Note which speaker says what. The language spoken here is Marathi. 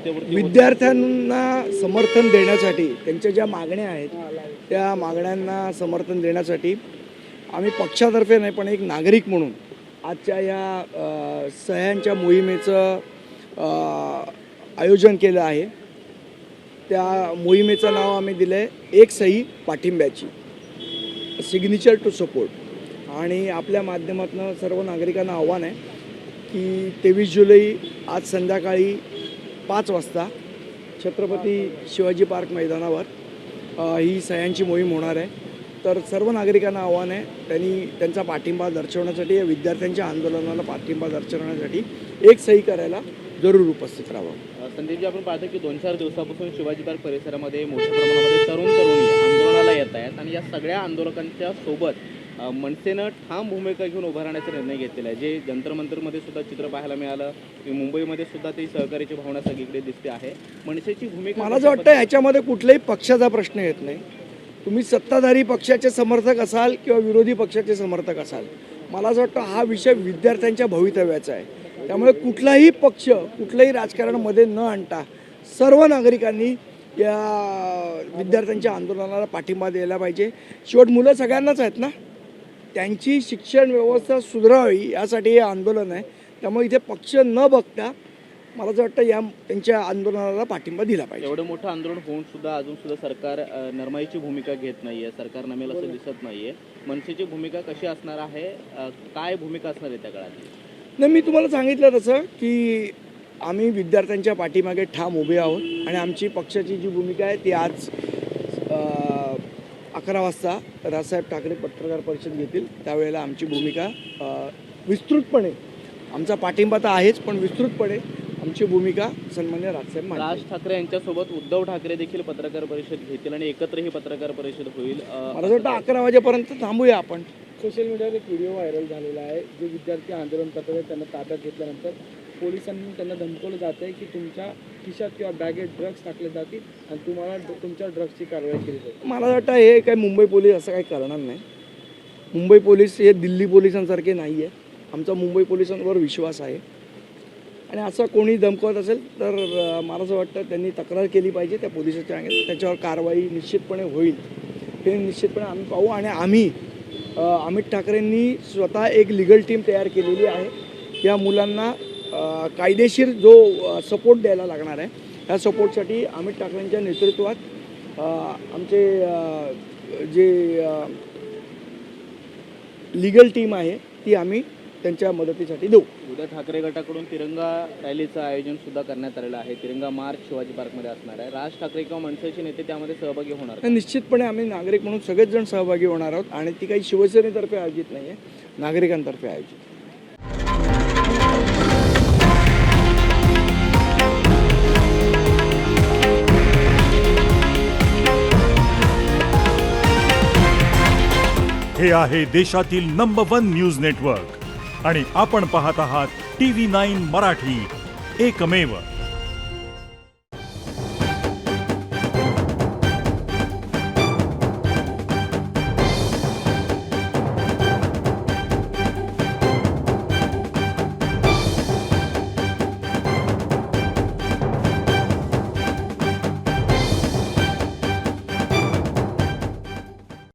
Speaker 1: मुद्द्यावरती
Speaker 2: विद्यार्थ्यांना समर्थन देण्यासाठी त्यांच्या ज्या मागण्या आहेत त्या मागण्यांना समर्थन देण्यासाठी आम्ही पक्षातर्फे नाही पण एक नागरिक म्हणून आजच्या या सह्यांच्या मोहिमेचं आयोजन केलं आहे। त्या मोहिमेचं नाव आम्ही दिलं आहे एक सही पाठिंब्याची, सिग्नेचर टू सपोर्ट। आणि आपल्या माध्यमातून सर्व नागरिकांना आव्हान आहे की 23 जुलै आज संध्याकाळी 5 वाजता छत्रपती शिवाजी पार्क मैदानावर ही सह्यांची मोहीम होणार आहे। तर सर्व नागरिकांना आव्हान आहे त्यांनी त्यांचा पाठिंबा दर्शवण्यासाठी या विद्यार्थ्यांच्या आंदोलनाला पाठिंबा दर्शवण्यासाठी एक सही करायला जरूर उपस्थित राहावं।
Speaker 1: संदीपजी, आपण पाहतो की 2-4 दिवसापासून शिवाजी पार्क परिसरामध्ये मोठ्या प्रमाणामध्ये तरुणी आंदोलनाला येत आहेत आणि या सगळ्या आंदोलकांच्या सोबत मनसेनं ठाम भूमिका घेऊन उभा राहण्याचा निर्णय घेतलेला आहे। जे जंतर मंतरमध्ये सुद्धा चित्र पाहायला मिळालं की मुंबईमध्ये सुद्धा ती सहकार्याची भावना सगळीकडे दिसते आहे। मनसेची भूमिका
Speaker 2: मला असं वाटतं याच्यामध्ये कुठल्याही पक्षाचा प्रश्न येत नाही। तुम्ही सत्ताधारी पक्षाचे समर्थक असाल किंवा विरोधी पक्षाचे समर्थक असाल, मला असं वाटतं हा विषय विद्यार्थ्यांच्या भवितव्याचा आहे। त्यामुळे कुठलाही पक्ष कुठल्याही राजकारणामध्ये न आणता सर्व नागरिकांनी या विद्यार्थ्यांच्या आंदोलनाला पाठिंबा द्यायला पाहिजे। शेवट मुलं सगळ्यांनाच आहेत ना, त्यांची शिक्षण व्यवस्था सुधारावी यासाठी हे आंदोलन आहे। त्यामुळे इथे पक्ष न बघता मला असं वाटतं या त्यांच्या आंदोलनाला पाठिंबा दिला पाहिजे।
Speaker 1: एवढं मोठं आंदोलन होऊन सुद्धा अजून सुद्धा सरकार नरमाईची भूमिका घेत नाहीये, सरकार नमेल असं दिसत नाहीये। मनसेची भूमिका कशी असणार आहे, काय भूमिका असणार आहे त्या काळात?
Speaker 2: नाही, मी तुम्हाला सांगितलं तसं की आम्ही विद्यार्थ्यांच्या पाठीमागे ठाम उभे आहोत आणि आमची पक्षाची जी भूमिका आहे ती आज 11 वाजता राजसाहेब ठाकरे पत्रकार परिषद घेतील त्यावेळेला आमची भूमिका विस्तृतपणे, आमचा पाठिंबा तर आहेच पण विस्तृतपणे आमची भूमिका सन्मान्य राजसाहेब मांडतील।
Speaker 1: राज ठाकरे यांच्यासोबत उद्धव ठाकरे देखील पत्रकार परिषद घेतील आणि एकत्र ही पत्रकार परिषद होईल।
Speaker 2: मला असं वाटतं 11 वाजेपर्यंत थांबूया आपण।
Speaker 3: सोशल मीडियावर एक व्हिडिओ व्हायरल झालेला आहे। जे विद्यार्थी आंदोलन करतात त्यांना ताब्यात घेतल्यानंतर पोलिसांनी त्यांना धमकवलं जात आहे की तुमच्या खिशात किंवा बॅगेत ड्रग्ज टाकले जातील आणि तुम्हाला तुमच्या ड्रग्जची कारवाई केली जाईल।
Speaker 2: मला वाटतं हे काही मुंबई पोलीस असं काही करणार नाही। मुंबई पोलीस हे दिल्ली पोलिसांसारखे नाही आहे। आमचा मुंबई पोलिसांवर विश्वास आहे आणि असं कोणी धमकवत असेल तर मला असं वाटतं त्यांनी तक्रार केली पाहिजे त्या पोलिसाच्या अंगात, त्याच्यावर कारवाई निश्चितपणे होईल हे निश्चितपणे आम्ही पाहू। आणि आम्ही अमित ठाकरेंनी स्वतः एक लीगल टीम तयार केलेली आहे। या मुलांना कायदेशीर जो सपोर्ट द्यायला लागणार आहे त्या सपोर्टसाठी अमित ठाकरेंच्या नेतृत्वात आमचे जे लीगल टीम आहे ती आम्ही त्यांच्या मदतीसाठी देऊ।
Speaker 1: उद्धव ठाकरे गटाकडून तिरंगा रॅलीचं आयोजन सुद्धा करण्यात आलेलं आहे। तिरंगा मार्च शिवाजी पार्कमध्ये असणार आहे। राज ठाकरे किंवा मनसेचे नेते त्यामध्ये सहभागी होणार आहेत?
Speaker 2: निश्चितपणे आम्ही नागरिक म्हणून सगळेच जण सहभागी होणार आहोत आणि ती काही शिवसेनेतर्फे आयोजित नाही आहे, नागरिकांतर्फे आयोजित।
Speaker 4: हे आहे देशातील नंबर 1 न्यूज नेटवर्क आणि आपण पाहत आहात TV9 मराठी, एकमेव।